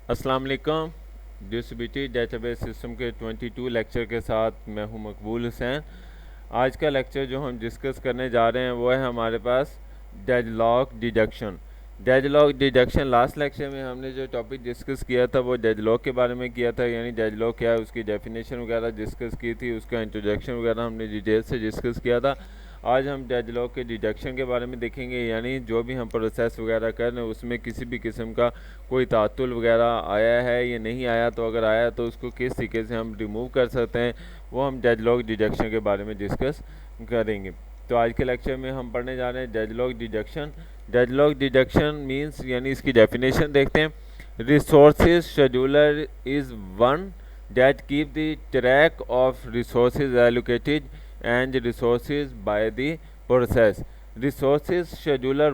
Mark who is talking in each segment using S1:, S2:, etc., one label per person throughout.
S1: السلام علیکم. Distributed data base system کے 22 لیکچر کے ساتھ میں ہوں مقبول حسین. آج کا لیکچر جو ہم ڈسکس کرنے جا رہے ہیں وہ ہے ہمارے پاس deadlock detection. Deadlock detection last lecture میں ہم نے جو ٹاپک ڈسکس کیا تھا وہ ڈیڈ لاک کے بارے میں کیا تھا, یعنی ڈیڈ لاک کیا ہے اس کی ڈیفینیشن وغیرہ ڈسکس کی تھی, اس کا انٹروڈکشن وغیرہ ہم نے ڈیٹیل سے ڈسکس کیا تھا. آج ہم ڈیڈ لاک کے ڈیڈکشن کے بارے میں دیکھیں گے, یعنی جو بھی ہم پروسیس وغیرہ کر رہے ہیں اس میں کسی بھی قسم کا کوئی تعطل وغیرہ آیا ہے یا نہیں آیا, تو اگر آیا تو اس کو کس طریقے سے ہم ریموو کر سکتے ہیں, وہ ہم ڈیڈ لاک ڈیڈکشن کے بارے میں ڈسکس کریں گے. تو آج کے لیکچر میں ہم پڑھنے جا رہے ہیں deadlock detection. Deadlock detection means یعنی اس کی ڈیفینیشن دیکھتے ہیں. Resources scheduler is one that keep the track of resources allocated and resources by the process. Resources scheduler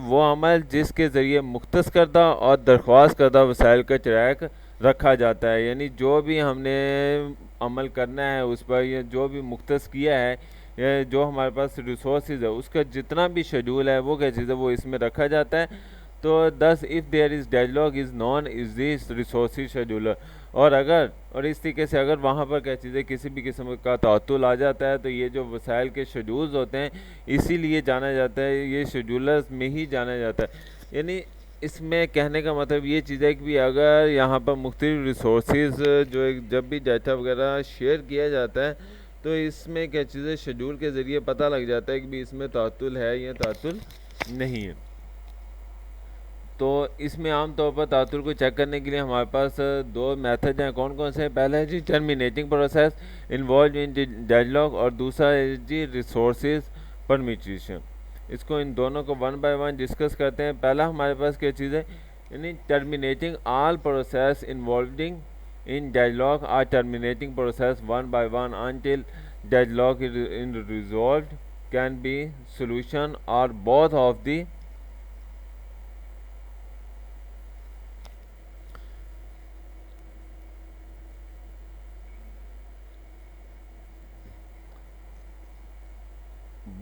S1: وہ عمل جس کے ذریعے مختص کردہ اور درخواست کردہ وسائل کا ٹریک رکھا جاتا ہے, یعنی جو بھی ہم نے عمل کرنا ہے اس پر یا جو بھی مختص کیا ہے یا جو ہمارے پاس ریسورسز ہے اس کا جتنا بھی شیڈول ہے وہ کیا چیز ہے وہ اس میں رکھا جاتا ہے. تو thus if there is deadlock is known is the resources scheduler. اور اس طریقے سے اگر وہاں پر کیا چیزیں کسی بھی قسم کا تعطل آ جاتا ہے تو یہ جو وسائل کے شیڈولز ہوتے ہیں اسی لیے جانا جاتا ہے, یہ شیڈولرز میں ہی جانا جاتا ہے. یعنی اس میں کہنے کا مطلب یہ چیز ہے کہ بھی اگر یہاں پر مختلف ریسورسز جب بھی ڈیٹا وغیرہ شیئر کیا جاتا ہے تو اس میں کیا چیزیں شیڈول کے ذریعے پتہ لگ جاتا ہے کہ بھی اس میں تعطل ہے یا تعطل نہیں ہے. تو اس میں عام طور پر تعطل کو چیک کرنے کے لیے ہمارے پاس دو میتھڈ ہیں. کون کون سے ہیں؟ پہلا ہے جی terminating process involved in deadlock, اور دوسرا ہے جی ریسورسز پرمیٹیشن. اس کو ان دونوں کو ون بائی ون ڈسکس کرتے ہیں. پہلا ہمارے پاس کیا چیز ہے, یعنی terminating all process involving in deadlock or terminating process one by one until deadlock in resolved can be solution اور both of the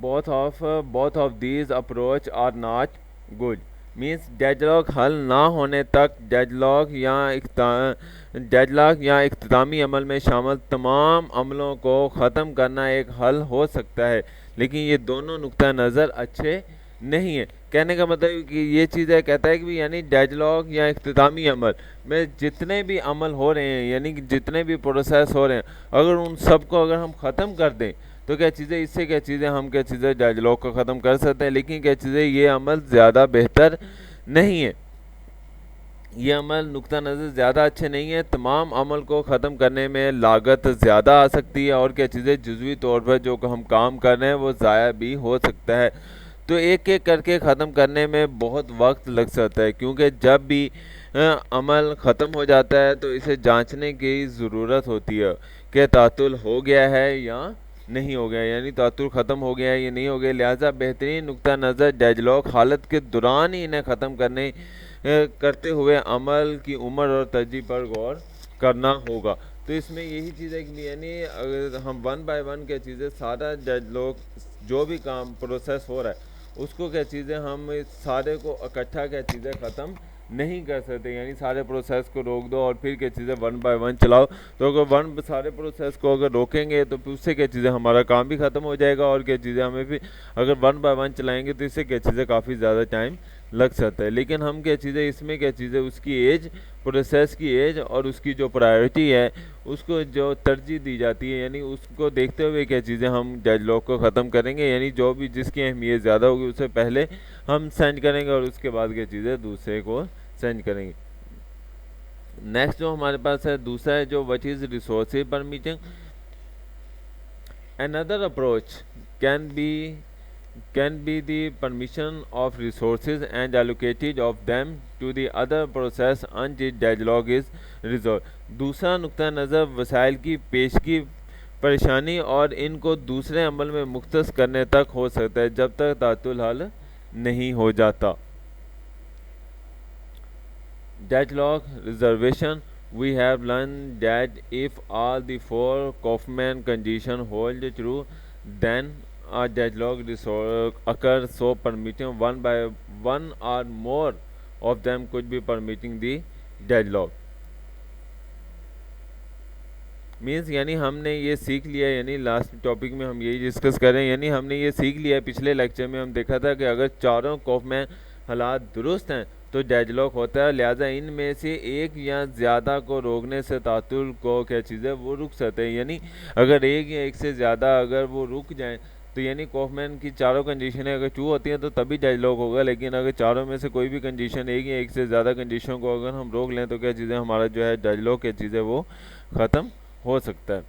S1: both of these approach are not good. means deadlock حل نہ ہونے تک dead lock یا اختتامی عمل میں شامل تمام عملوں کو ختم کرنا ایک حل ہو سکتا ہے, لیکن یہ دونوں نقطہ نظر اچھے نہیں ہیں. کہنے کا مطلب کہ یہ چیز ہے, کہتا ہے کہ یعنی ڈیڈ لاک یا اختتامی عمل میں جتنے بھی عمل ہو رہے ہیں, یعنی کہ جتنے بھی پروسیس ہو رہے ہیں, اگر ان سب کو اگر ہم ختم کر دیں تو کیا چیزیں اس سے کیا چیزیں ہم کیا چیزیں ڈیڈ لاک کو ختم کر سکتے ہیں, لیکن کیا چیزیں یہ عمل زیادہ بہتر نہیں ہے, یہ عمل نقطہ نظر زیادہ اچھے نہیں ہیں. تمام عمل کو ختم کرنے میں لاگت زیادہ آ سکتی ہے, اور کیا چیزیں جزوی طور پر جو ہم کام کر رہے ہیں وہ ضائع بھی ہو سکتا ہے. تو ایک ایک کر کے ختم کرنے میں بہت وقت لگ سکتا ہے, کیونکہ جب بھی عمل ختم ہو جاتا ہے تو اسے جانچنے کی ضرورت ہوتی ہے کہ تعطل ہو گیا ہے یا نہیں ہو گیا, یعنی تعطل ختم ہو گیا ہے یا نہیں ہو گیا. لہٰذا بہترین نقطہ نظر ڈیڈ لاک حالت کے دوران ہی انہیں ختم کرتے ہوئے عمل کی عمر اور ترجیح پر غور کرنا ہوگا. تو اس میں یہی چیز ہے کہ یعنی اگر ہم ون بائی ون کیا چیزیں سارا ڈیڈ لاک جو بھی کام پروسیس ہو رہا ہے اس کو کیا چیزیں ہم سارے کو اکٹھا کیا چیزیں ختم نہیں کر سکتے, یعنی سارے پروسیس کو روک دو اور پھر کیا چیزیں ون بائی ون چلاؤ. تو اگر سارے پروسیس کو اگر روکیں گے تو پھر اس سے کیا چیزیں ہمارا کام بھی ختم ہو جائے گا, اور کیا چیزیں ہمیں بھی اگر ون بائی ون چلائیں گے تو اس سے کیا چیزیں کافی زیادہ ٹائم لگ سکتا ہے. لیکن ہم کیا چیزیں اس میں کیا چیزیں اس کی ایج, پروسیس کی ایج اور اس کی جو پرائیورٹی ہے اس کو جو ترجیح دی جاتی ہے, یعنی اس کو دیکھتے ہوئے کیا چیزیں ہم ڈیڈ لاک کو ختم کریں گے, یعنی جو بھی جس کی اہمیت زیادہ ہوگی اسے پہلے ہم سینڈ کریں گے اور اس کے بعد کیا چیزیں دوسرے کو سینڈ کریں گے. نیکسٹ جو ہمارے پاس ہے دوسرا ہے جو what is resources per meeting. another approach can be the permission of resources and allocated of them to the other process until deadlock is resolved. دوسرا نقطہ نظر وسائل کی پیشگی پریشانی اور ان کو دوسرے عمل میں مختص کرنے تک ہو سکتا ہے جب تک تعطل حل نہیں ہو جاتا. Deadlock reservation. We have learned that if all the four Kaufman conditions hold true, then a deadlock occurs, so permitting one by one or more of them could be permitting the deadlock. Means یعنی ہم نے یہ سیکھ لیا، یعنی last topic میں ہم یہی ڈسکس کریں، یعنی ہم نے یہ سیکھ لیا پچھلے لیکچر میں ہم دیکھا تھا کہ اگر چاروں کوف میں حالات درست ہیں تو ڈیڈ لاک ہوتا ہے، لہٰذا ان میں سے ایک یا زیادہ کو روکنے سے تعطل کو کیا چیز ہے وہ رک سکتے ہیں. یعنی اگر ایک یا ایک سے زیادہ اگر وہ رک جائیں تو یعنی کوفمین کی چاروں کنڈیشنیں اگر ٹرو ہوتی ہیں تو تبھی ڈیڈ لاک ہوگا، لیکن اگر چاروں میں سے کوئی بھی کنڈیشن ایک یا ایک سے زیادہ کنڈیشن کو اگر ہم روک لیں تو کیا چیزیں ہمارا جو ہے ڈیڈ لاک کیا چیز ہے وہ ختم ہو سکتا ہے.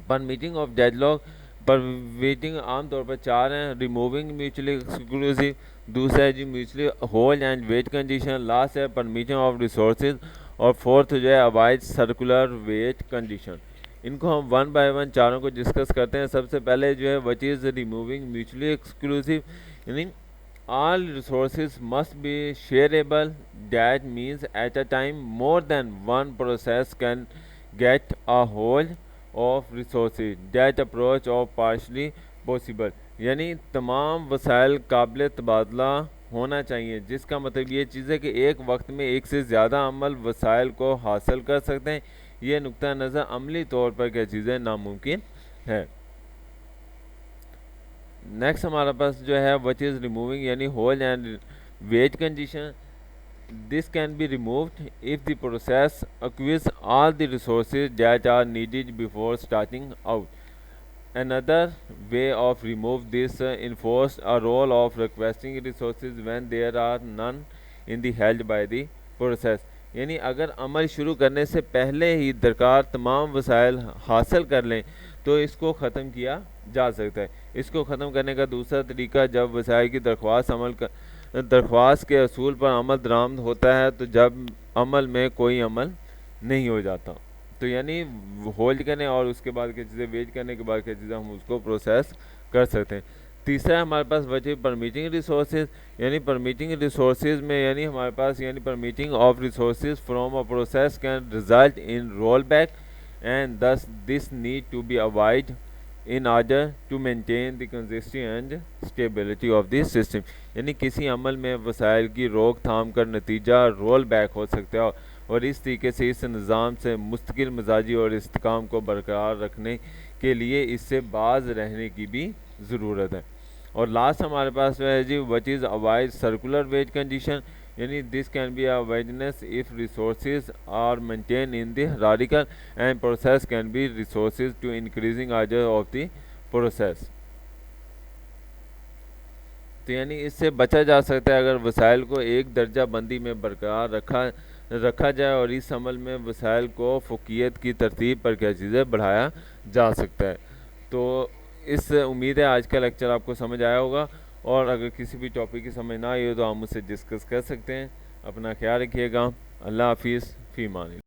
S1: Permitting of dead lock, permitting عام طور پر چار ہیں: ریموونگ میوچلی ایکسکلوسیو، دوسرا ہے جی mutually hold and wait condition, last ہے پرمیٹنگ آف ریسورسز، اور فورتھ جو ہے اوائڈ سرکولر ویٹ کنڈیشن. ان کو ہم ون بائی ون چاروں کو ڈسکس کرتے ہیں. سب سے پہلے جو ہے which is removing mutually exclusive, یعنی all resources must be shareable. That means at a time more than one process can get a hold of resources. That approach of partially possible، یعنی تمام وسائل قابل تبادلہ ہونا چاہیے، جس کا مطلب یہ چیز ہے کہ ایک وقت میں ایک سے زیادہ عمل وسائل کو حاصل کر سکتے ہیں. یہ نقطہ نظر عملی طور پر کیا چیزیں ناممکن ہے. نیکسٹ ہمارے پاس جو ہے وچ از ریموونگ یعنی hold and wait condition. This can be removed if the process acquires all the resources that are needed before starting out. Another way of remove this enforce a role of requesting resources when there are none in the held by the process. یعنی اگر عمل شروع کرنے سے پہلے ہی درکار تمام وسائل حاصل کر لیں تو اس کو ختم کیا جا سکتا ہے. اس کو ختم کرنے کا دوسرا طریقہ جب وسائل کی درخواست کے اصول پر عمل درآمد ہوتا ہے تو جب عمل میں کوئی عمل نہیں ہو جاتا، تو یعنی ہولڈ کرنے اور اس کے بعد کیا چیزیں ویٹ کرنے کے بعد کیا چیزیں ہم اس کو پروسیس کر سکتے ہیں. تیسرا ہمارے پاس وجہ پرمیٹنگ ریسورسز، یعنی پرمیٹنگ ریسورسز میں یعنی ہمارے پاس یعنی permitting of resources from a process can result in roll back and thus this need to be avoided in order to maintain the consistency and stability of the system. یعنی کسی عمل میں وسائل کی روک تھام کا نتیجہ رول بیک ہو سکتا ہے، اور اس طریقے سے اس نظام سے مستقل مزاجی اور استحکام کو برقرار رکھنے کے لیے اس سے باز رہنے کی بھی ضرورت ہے. اور لاسٹ ہمارے پاس جو ہے جی which is avoid circular wait condition, یعنی this can be avoidance of resources are maintain in the hierarchical and process can be resources to increasing order of the process. تو یعنی اس سے بچا جا سکتا ہے اگر وسائل کو ایک درجہ بندی میں برقرار رکھا جائے اور اس عمل میں وسائل کو فوقیت کی ترتیب پر کیا چیزیں بڑھایا جا سکتا ہے. تو اس امید ہے آج کا لیکچر آپ کو سمجھ آیا ہوگا، اور اگر کسی بھی ٹاپک کی سمجھ نہ آئی ہو تو آپ مجھ سے ڈسکس کر سکتے ہیں. اپنا خیال رکھیے گا. اللہ حافظ. فی امان اللہ.